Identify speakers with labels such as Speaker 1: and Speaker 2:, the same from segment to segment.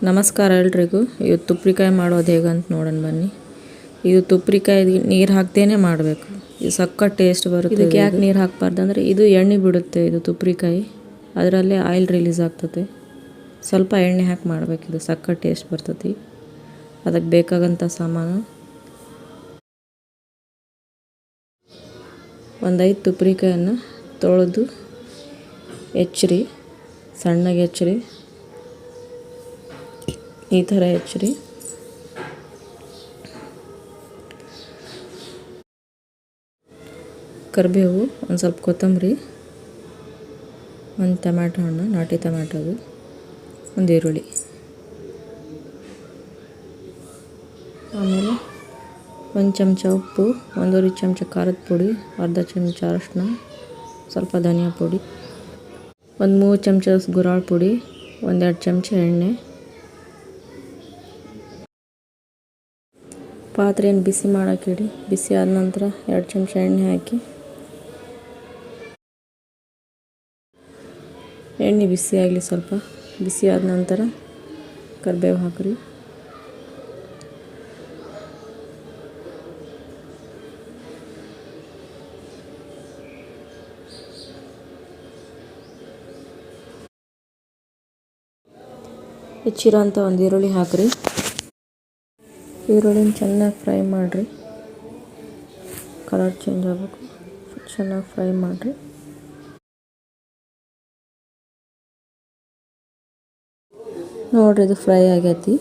Speaker 1: ನಮಸ್ಕಾರ ಎಲ್ರಿಗೂ. ಇವತ್ತು ತುಪ್ರಿಕಾಯಿ ಮಾಡೋದು ಹೇಗಂತ ನೋಡೋಣ ಬನ್ನಿ. ಇದು ತುಪ್ರಿಕಾಯಿ ನೀರು ಹಾಕ್ದೇನೆ ಮಾಡಬೇಕು. ಇದು ಸಕ್ಕ ಟೇಸ್ಟ್ ಬರುತ್ತೆ. ಇದಕ್ಕೆ ಯಾಕೆ ನೀರು ಹಾಕಬಾರ್ದು ಅಂದರೆ ಇದು ಎಣ್ಣೆ ಬಿಡುತ್ತೆ. ಇದು ತುಪ್ರಿಕಾಯಿ ಅದರಲ್ಲೇ ಆಯಿಲ್ ರಿಲೀಸ್ ಆಗ್ತದೆ. ಸ್ವಲ್ಪ ಎಣ್ಣೆ ಹಾಕಿ ಮಾಡಬೇಕು. ಇದು ಸಕ್ಕ ಟೇಸ್ಟ್ ಬರ್ತದೆ. ಅದಕ್ಕೆ ಬೇಕಾಗಂಥ ಸಾಮಾನು ಒಂದು 5 ತುಪ್ರಿಕಾಯನ್ನು ತೊಳೆದು ಹೆಚ್ಚ್ರಿ, ಸಣ್ಣಗೆ ಹೆಚ್ಚ್ರಿ, ಈ ಥರ ಹೆಚ್ಚ್ರಿ. ಕರಿಬೇವು, ಒಂದು ಸ್ವಲ್ಪ ಕೊತ್ತಂಬರಿ, ಒಂದು ಟೊಮ್ಯಾಟೊ ಹಣ್ಣು, ನಾಟಿ ಟೊಮ್ಯಾಟೊದು, ಒಂದು ಈರುಳ್ಳಿ, ಆಮೇಲೆ 1 ಚಮಚ ಉಪ್ಪು, 1.5 ಚಮಚ ಖಾರದ ಪುಡಿ, ಅರ್ಧ ಚಮಚ ಅರಿಶಿನ, ಸ್ವಲ್ಪ ಧನಿಯಾ ಪುಡಿ, ಒಂದು 3 ಚಮಚ ಗುರಾಳ್ ಪುಡಿ, 1-2 ಚಮಚ ಎಣ್ಣೆ. ಪಾತ್ರೆಯನ್ನು ಬಿಸಿ ಮಾಡೋಕ್ಕಿಡಿ. ಬಿಸಿ ಆದ ನಂತರ 2 ಚಮಚ ಎಣ್ಣೆ ಹಾಕಿ, ಎಣ್ಣೆ ಬಿಸಿ ಆಗಲಿ. ಸ್ವಲ್ಪ ಬಿಸಿ ಆದ ನಂತರ ಕರಿಬೇವು ಹಾಕಿರಿ. ಹೆಚ್ಚಿರೋಂಥ ಒಂದು ಈರುಳ್ಳಿ ಹಾಕಿರಿ. ಈರುಳ್ಳಿನ ಚೆನ್ನಾಗಿ ಫ್ರೈ ಮಾಡಿರಿ. ಕಲರ್ ಚೇಂಜ್ ಆಗಬೇಕು. ಚೆನ್ನಾಗಿ ಫ್ರೈ ಮಾಡಿರಿ. ನೋಡಿರಿ, ಇದು ಫ್ರೈ ಆಗೈತಿ.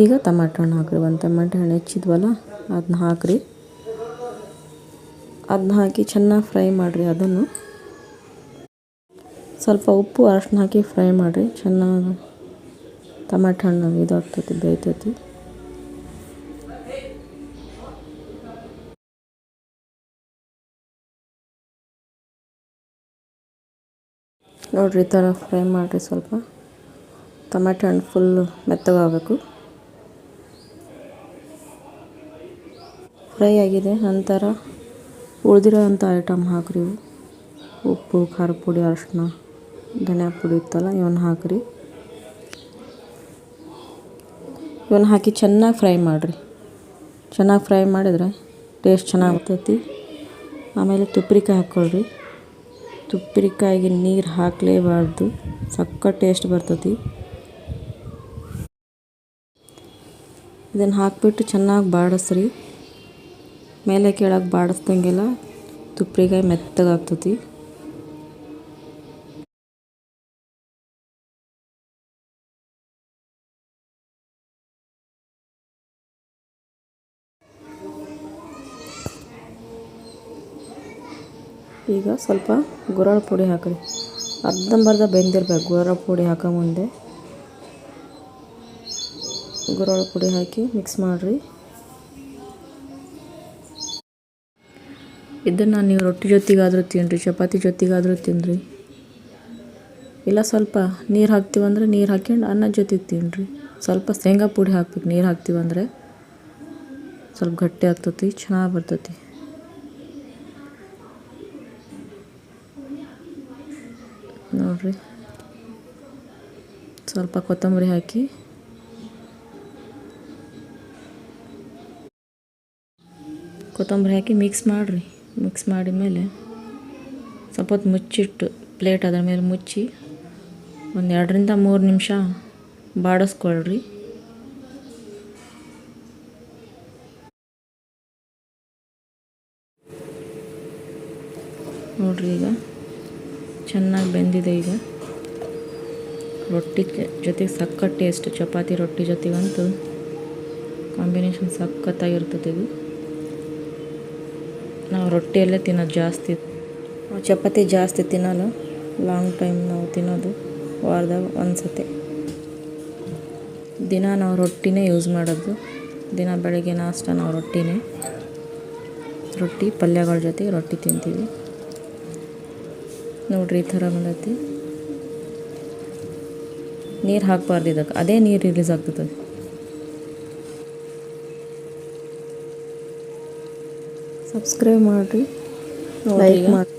Speaker 1: ಈಗ ಟಮಾಟೊ ಹಣ್ಣು ಹಾಕಿರಿ. ಒಂದು ಟಮಾಟೊ ಹಣ್ಣು ಹೆಚ್ಚಿದ್ವಲ್ಲ ಅದನ್ನ ಹಾಕಿರಿ. ಅದನ್ನ ಹಾಕಿ ಚೆನ್ನಾಗಿ ಫ್ರೈ ಮಾಡಿರಿ. ಅದನ್ನು ಸ್ವಲ್ಪ ಉಪ್ಪು ಅರಿಶಿನ ಹಾಕಿ ಫ್ರೈ ಮಾಡಿರಿ. ಚೆನ್ನಾಗಿ ಟಮಾಟೊ ಹಣ್ಣು ಇದಾಗ್ತೈತಿ, ಬೇಯ್ತೈತಿ. ನೋಡಿರಿ, ಈ ಥರ ಫ್ರೈ ಮಾಡಿರಿ. ಸ್ವಲ್ಪ ಟೊಮ್ಯಾಟೊ ಹಣ್ಣು ಫುಲ್ಲು ಮೆತ್ತಗಾಗಬೇಕು. ಫ್ರೈ ಆಗಿದೆ. ನಂತರ ಉಳಿದಿರೋ ಅಂಥ ಐಟಮ್ ಹಾಕಿರಿ. ಉಪ್ಪು, ಖಾರ ಪುಡಿ, ಅರಿಶಿನ, ಧನಿಯಾ ಪುಡಿ ಇತ್ತಲ್ಲ, ಇವನ್ನ ಹಾಕಿರಿ. ಇವನ್ನ ಹಾಕಿ ಚೆನ್ನಾಗಿ ಫ್ರೈ ಮಾಡಿರಿ. ಚೆನ್ನಾಗಿ ಫ್ರೈ ಮಾಡಿದರೆ ಟೇಸ್ಟ್ ಚೆನ್ನಾಗಿ ಬರ್ತೈತಿ. ಆಮೇಲೆ ತುಪ್ರಿಕಾಯಿ ಹಾಕ್ಕೊಳ್ರಿ. ತುಪ್ರಿಕಾಯಿಗೆ ನೀರು ಹಾಕಲೇಬಾರ್ದು, ಸಕ್ಕ ಟೇಸ್ಟ್ ಬರ್ತೈತಿ. ಇದನ್ನು ಹಾಕಿಬಿಟ್ಟು ಚೆನ್ನಾಗಿ ಬಾಡಿಸ್ರಿ. ಮೇಲೆ ಕೆಳಗೆ ಬಾಡಿಸ್ದಂಗೆಲ್ಲ ತುಪ್ರಿಕಾಯಿ ಮೆತ್ತಗಾಗ್ತೈತಿ. ಈಗ ಸ್ವಲ್ಪ ಗುರಾಳ್ ಪುಡಿ ಹಾಕಿರಿ. ಅರ್ಧಂಬರ್ಧ ಬೆಂದಿರ್ಬೇಕು ಗುರಾಳ್ ಪುಡಿ ಹಾಕೋ ಮುಂದೆ. ಗುರಾಳ್ ಪುಡಿ ಹಾಕಿ ಮಿಕ್ಸ್ ಮಾಡಿರಿ. ಇದನ್ನು ನೀವು ರೊಟ್ಟಿ ಜೊತೆಗಾದರೂ ತಿನ್ನಿರಿ, ಚಪಾತಿ ಜೊತೆಗಾದರೂ ತಿನ್ನಿರಿ. ಇಲ್ಲ ಸ್ವಲ್ಪ ನೀರು ಹಾಕ್ತೀವಂದ್ರೆ ನೀರು ಹಾಕ್ಯಂಡು ಅನ್ನದ ಜೊತೆಗೆ ತಿನ್ನಿರಿ. ಸ್ವಲ್ಪ ಶೇಂಗಾ ಪುಡಿ ಹಾಕ್ಬೇಕು. ನೀರು ಹಾಕ್ತೀವಂದರೆ ಸ್ವಲ್ಪ ಗಟ್ಟಿ ಆಗ್ತೈತಿ, ಚೆನ್ನಾಗಿ ಬರ್ತೈತಿ. ನೋಡಿರಿ, ಸ್ವಲ್ಪ ಕೊತ್ತಂಬರಿ ಹಾಕಿ ಮಿಕ್ಸ್ ಮಾಡಿರಿ. ಮಿಕ್ಸ್ ಮಾಡಿದ ಮೇಲೆ ಸ್ವಲ್ಪ ಹೊತ್ತು ಮುಚ್ಚಿಟ್ಟು ಪ್ಲೇಟ್ ಅದರ ಮೇಲೆ ಮುಚ್ಚಿ ಒಂದು 2-3 ನಿಮಿಷ ಬಾಡಿಸ್ಕೊಳ್ರಿ. ನೋಡಿರಿ, ಈಗ ಚೆನ್ನಾಗಿ ಬೆಂದಿದೆ. ಈಗ ರೊಟ್ಟಿ ಜೊತೆಗೆ ಸಕ್ಕ ಟೇಸ್ಟ್. ಚಪಾತಿ ರೊಟ್ಟಿ ಜೊತೆಗಂತೂ ಕಾಂಬಿನೇಷನ್ ಸಖತ್ತಾಗಿರ್ತದೆ. ಇದು ನಾವು ರೊಟ್ಟಿಯಲ್ಲೇ ತಿನ್ನೋದು ಜಾಸ್ತಿ. ಚಪಾತಿ ಜಾಸ್ತಿ ತಿನ್ನಲ್ಲ. ಲಾಂಗ್ ಟೈಮ್ ನಾವು ತಿನ್ನೋದು ವಾರದಾಗ ಒಂದು ಸತಿ. ದಿನ ನಾವು ರೊಟ್ಟಿನೇ ಯೂಸ್ ಮಾಡೋದು. ದಿನ ಬೆಳಗ್ಗೆ ನಾಷ್ಟ ನಾವು ರೊಟ್ಟಿ ಪಲ್ಯಗಳ ಜೊತೆ ರೊಟ್ಟಿ ತಿಂತೀವಿ. ನೋಡಿರಿ, ಈ ಥರ ಬಂದೈತಿ. ನೀರು ಹಾಕಬಾರ್ದು ಇದಕ್ಕೆ, ಅದೇ ನೀರು ರಿಲೀಸ್ ಆಗ್ತದೆ. ಸಬ್ಸ್ಕ್ರೈಬ್ ಮಾಡಿರಿ, ಲೈಕ್ ಮಾಡಿ.